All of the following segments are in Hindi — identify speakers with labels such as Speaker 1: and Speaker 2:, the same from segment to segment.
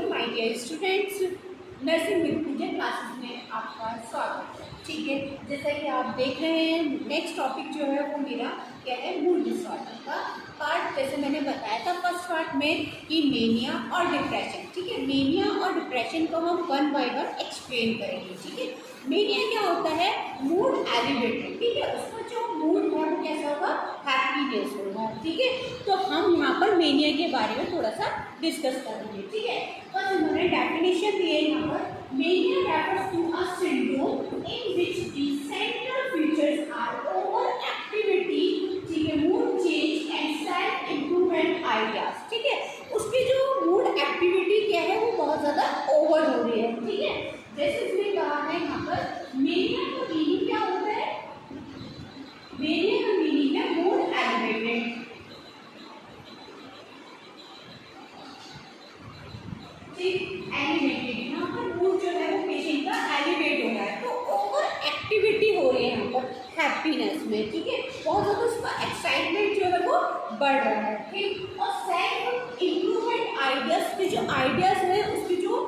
Speaker 1: My dear students, nursing with Puja classes में आपका स्वागत है। ठीक है, जैसा कि आप देख रहे हैं नेक्स्ट टॉपिक जो है वो मेरा क्या है, मूड डिसऑर्डर का पार्ट। जैसे मैंने बताया था फर्स्ट पार्ट में कि मेनिया और डिप्रेशन। ठीक है, मेनिया और डिप्रेशन को हम वन बाय वन एक्सप्लेन करेंगे। ठीक है, मेनिया क्या होता है, मूड एलिवेटेड। ठीक है, उसका जो मूड है वो कैसा होगा, हैप्पीनेस होगा। ठीक है, तो हम यहाँ पर मेनिया के बारे में थोड़ा सा डिस्कस करेंगे। ठीक है, तो उन्होंने डेफिनेशन दिए यहाँ पर, mania refers to a syndrome in which the central features are over activity, ठीक है, mood change and self improvement ideas. ठीक है, उसकी जो मूड एक्टिविटी क्या है वो बहुत ज़्यादा ओवर हो रही है। ठीक है, जैसे इसने कहा है यहाँ पर मेनिया का मीनिंग क्या होता है, मेनिया का मीनिंग है मूड एलिवेटेड। एलिवेटेड, यहाँ पर मूड जो है वो पेशेंट का एलिवेट हो रहा है, तो ओवर एक्टिविटी हो रही है यहाँ पर हैप्पीनेस में। ठीक है, बहुत ज़्यादा उसका एक्साइटमेंट जो है वो बढ़ रहा है। ठीक, और सेल्फ इंप्रूवमेंट आइडियाज के जो आइडियाज है, उसके जो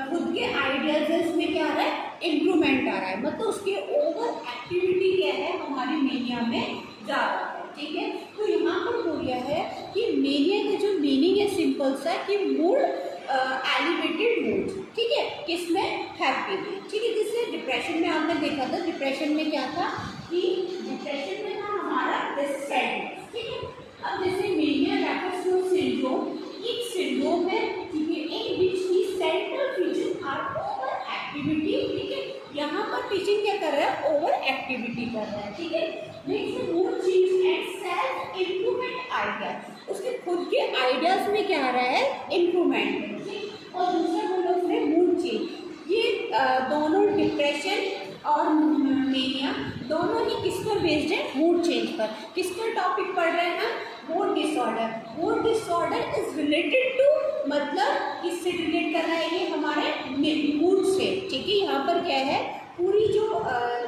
Speaker 1: खुद के आइडियाज है, उसमें क्या आ रहा है, इम्प्रूवमेंट आ रहा है, मतलब उसके ओवर एक्टिविटी क्या है हमारी मेनिया में जा रहा है। ठीक है, तो यहाँ पर बोल गया है कि मेनिया का जो मीनिंग है सिंपल सा कि मूड एलिवेटेड मूड। ठीक है, किसमें, हैप्पी में। ठीक है, जिससे डिप्रेशन में आपने देखा था, डिप्रेशन में क्या था कि डिप्रेशन में था हमारा सैडनेस। ठीक है, अब जैसे मेनिया रेफर्स टू सिंड्रोम, एक सिंड्रोम है, ठीक है, in which the central features are over activity. ठीक है, यहाँ पर पेशेंट क्या कर रहा है, ओवर एक्टिविटी कर रहा है। ठीक है, next mood change and self improvement idea, उसके खुद के आइडियाज में क्या आ रहा है, इंप्रूवमेंट। और दूसरा बोलो उसने मूड चेंज। ये दोनों डिप्रेशन और मेनिया दोनों ही किस पर बेस्ड है, मूड चेंज पर। किस पर टॉपिक पढ़ रहे हैं, mood disorder. Mood disorder is related to, मतलब किससे रिलेट कर रहा है, ये हमारे मूड से। ठीक है, यहाँ पर क्या है, पूरी जो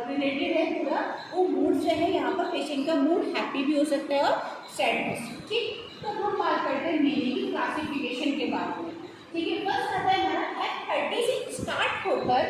Speaker 1: रिलेटेड है पूरा वो मूड से है। यहाँ पर पेशेंट का मूड हैप्पी भी हो सकता है और सैडनेस। ठीक, तो हम बात करते हैं मेनिया की क्लासिफिकेशन के बारे में। ठीक है, फर्स्ट आता है हमारा F30 से स्टार्ट होकर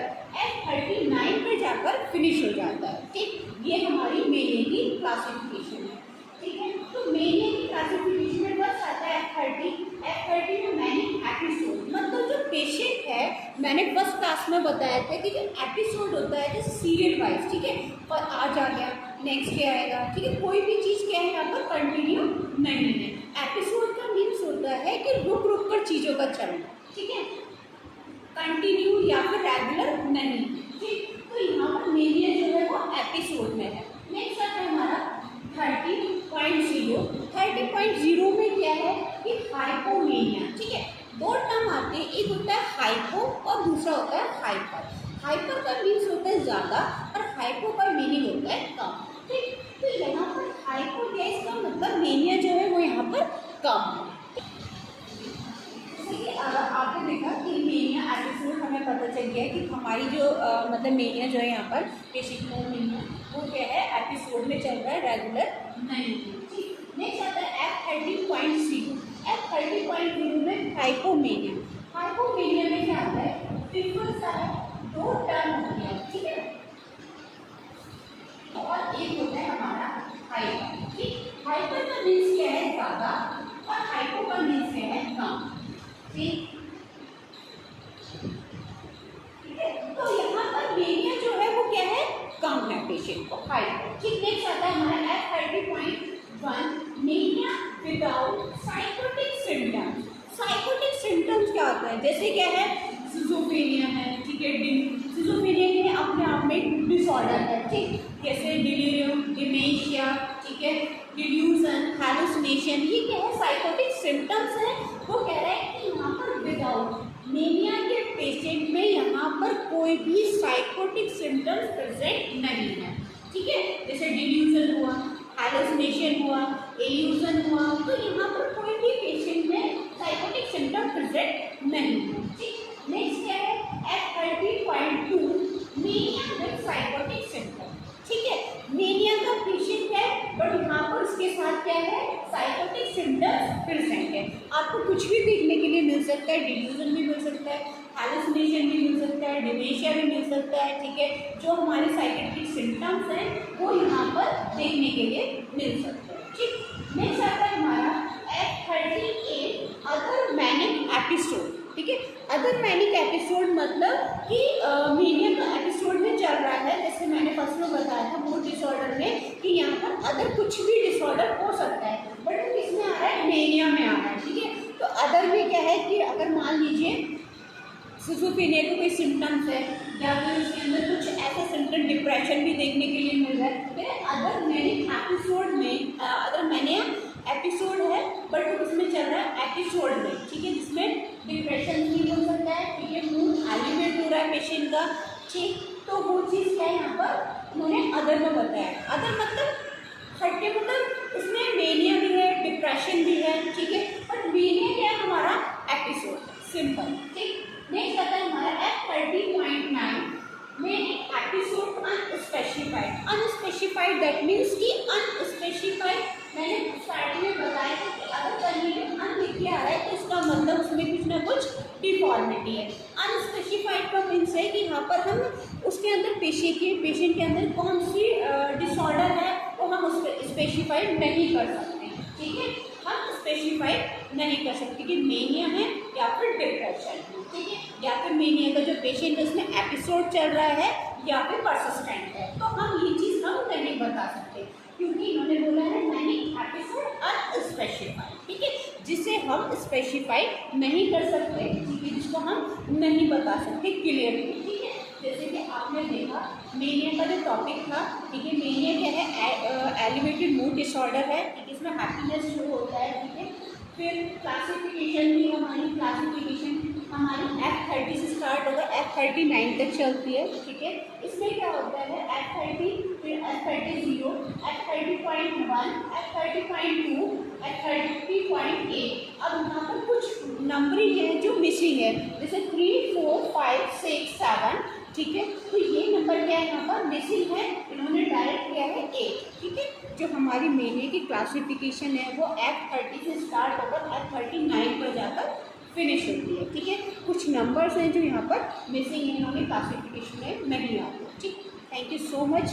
Speaker 1: F39 पर जाकर फिनिश हो जाता है। ठीक, ये हमारी मेनिया की क्लासिफिकेशन है। ठीक है, तो मेनिया की क्लासिफिकेशन में फर्स्ट आता है F30 में मैनिक एपिसोड, मतलब जो पेशेंट है, मैंने फर्स्ट क्लास में बताया था कि जो एपिसोड होता है जैसे सीरियल वाइज। ठीक है, और आज आ गया, नेक्स्ट क्या आएगा। ठीक है, कोई भी चीज़ क्या है यहाँ पर कंटिन्यू नहीं है। एपिसोड का मीन्स होता है कि रुक रुक कर चीज़ों का चलना। ठीक है, कंटिन्यू या फिर रेगुलर नहीं। ठीक, तो यहाँ पर मेनिया जो है वो एपिसोड में है। नेक्स्ट आता है हमारा 30.0। 30.0 में क्या है कि हाइपोमेनिया। ठीक है, दो टर्म आते हैं, एक होता है हाइपो और दूसरा होता है हाइपर। हाइपर का मीन्स होता है ज़्यादा और हाइपो का मीनिंग होता है कम। ठीक, तो यहाँ पर हाइपो क्या है, इसका मतलब मेनिया जो है वो यहाँ पर कम है। जैसे कि आपने देखा कि मेनिया एपिसोड हमें पता चल गया कि हमारी जो मतलब मेनिया जो है यहाँ पर पेशेंट को मेनिया वो क्या है, एपिसोड में चल रहा है, रेगुलर नहीं। ठीक, नेक्स्ट आता है F30.0। F30.0 में हाइपोमेनिया। हाइपोमेनिया में क्या आता है, सिंपल सा है, दो टर्म हो गया। ठीक है, और एक होता है हमारा हाइपर। ठीक, हाइपर का मीन्स क्या है, ज़्यादा, और हाइपो का मीन्स क्या है, कम। ठीक है, तो यहाँ पर मेनिया जो है वो क्या है, कम है पेशेंट को, हाइपर। ठीक, नेक्स्ट आता है हमारा F30.1 mania without psychotic symptoms. Psychotic symptoms क्या होता है, जैसे क्या है, सिजोफ्रेनिया है। ठीक है, सिजोफ्रेनिया के अपने आप में डिसऑर्डर है। ठीक, जैसे डिलीरियम, डिमेंशिया, ठीक है, डिल्यूजन, हैलुसिनेशन, ये क्या है, साइकोटिक सिम्टम्स है। वो कह रहा है कि यहाँ पर विदाउट मेनिया के पेशेंट में यहाँ पर कोई भी साइकोटिक सिम्टम्स प्रेजेंट नहीं है। ठीक है, जैसे डिल्यूजन हुआ, हैलुसिनेशन हुआ, इल्यूजन हुआ, तो यहाँ पर कोई भी पेशेंट में साइकोटिक सिम्टम प्रेजेंट नहीं है। ठीक, नेक्स्ट क्या है F30.2 mania with psychotic symptom. ठीक है, मेनिया का पेशेंट है बट यहाँ पर उसके साथ क्या है, साइकोटिक सिम्टम्स प्रेजेंट है। आप आपको कुछ भी देखने के लिए मिल सकता है, डिल्यूजन भी मिल सकता है, हैलुसिनेशन भी मिल सकता है, डिमेंशिया भी मिल सकता है, ठीक है। जो हमारे साइकेट्रिक सिम्टम्स हैं वो यहाँ पर देखने के लिए मिल सकते हैं, ठीक। नेक्स्ट आता है हमारा F38 अदर मैनिक एपिसोड, ठीक है। अदर मैनिक एपिसोड मतलब कि मेनिया का एपिसोड में चल रहा है, जैसे मैंने फर्स्ट में बताया था मूड डिसऑर्डर में कि यहाँ पर अदर कुछ भी डिसऑर्डर हो सकता है, बट वो किसमें आ रहा है, मेनिया में आ रहा है, ठीक है। तो अदर में क्या है कि अगर मान लीजिए सिजोफ्रेनिया के कोई सिम्टम्स है या फिर उसके अंदर कुछ ऐसा सिम्टम डिप्रेशन भी देखने के लिए मिल रहा है, फिर अदर मैनिक एपिसोड में अदर मैनिया एपिसोड है बट वो किसमें चल रहा है, एपिसोड में, ठीक है, जिसमें डिप्रेशन भी हो सकता है, ठीक है, मूड एलिवेट हो रहा है पेशेंट का, ठीक। तो वो चीज़ क्या है यहाँ पर उन्होंने अदर में बताया। अदर मतलब खट्टे मतलब इसमें मेनिया भी है, डिप्रेशन भी है, ठीक है, बट मेनिया क्या है हमारा एपिसोड, सिंपल, ठीक। नेक्स्ट आता है हमारा F30.9 में episode unspecified. Unspecified that means कि अनस्पेसिफाइड, मैंने स्टार्टिंग में बताया था कि अगर कहीं में अन लिख के आ रहा है तो इसका मतलब उसमें कुछ ना कुछ डिफॉर्मिटी है। अनस्पेसिफाइड का मीन्स है कि यहाँ पर हम उसके अंदर पेशेंट के अंदर कौन सी डिसऑर्डर है वो हम उस पर स्पेसिफाइड नहीं कर सकते, ठीक है। हम स्पेसिफाइड नहीं कर सकते कि मेनिया है या फिर डिप्रेशन है, ठीक है, या फिर मेनिया का जो पेशेंट है उसमें एपिसोड चल रहा है या फिर परसिस्टेंट है, तो हम ये चीज़ हम नहीं बता सकते क्योंकि इन्होंने बोला है मैनिक एपिसोड अनस्पेसिफाइड, ठीक है, जिसे हम स्पेसिफाई नहीं कर सकते, ठीक है, जिसको हम नहीं बता सकते क्लियरली, ठीक है। जैसे कि आपने देखा मेनिया का जो टॉपिक था, ठीक है, मेनिया क्या है, एलिवेटेड मूड डिसऑर्डर है, ठीक है, इसमें हैप्पीनेस शो होता है, ठीक है। फिर क्लासिफिकेशन भी हमारी F30 से स्टार्ट होगा, F39 तक चलती है, ठीक है। इसमें क्या होता है F30, फिर F30, F30.1, F30.2, F30.8। अब यहाँ पर कुछ नंबरिंग है जो मिसिंग है, जैसे 3, 4, 5, 6, 7, ठीक है, तो ये नंबर क्या है यहाँ पर मिसिंग है, इन्होंने डायरेक्ट किया है 8, ठीक है। जो हमारी मेनिया की क्लासिफिकेशन है वो F30 से स्टार्ट होकर F39 पर जाकर फिनिश होती है, ठीक है। कुछ नंबर्स हैं जो यहाँ पर मिसिंग है, इन्होंने क्लासिफिकेशन में नहीं आते, ठीक। Thank you so much.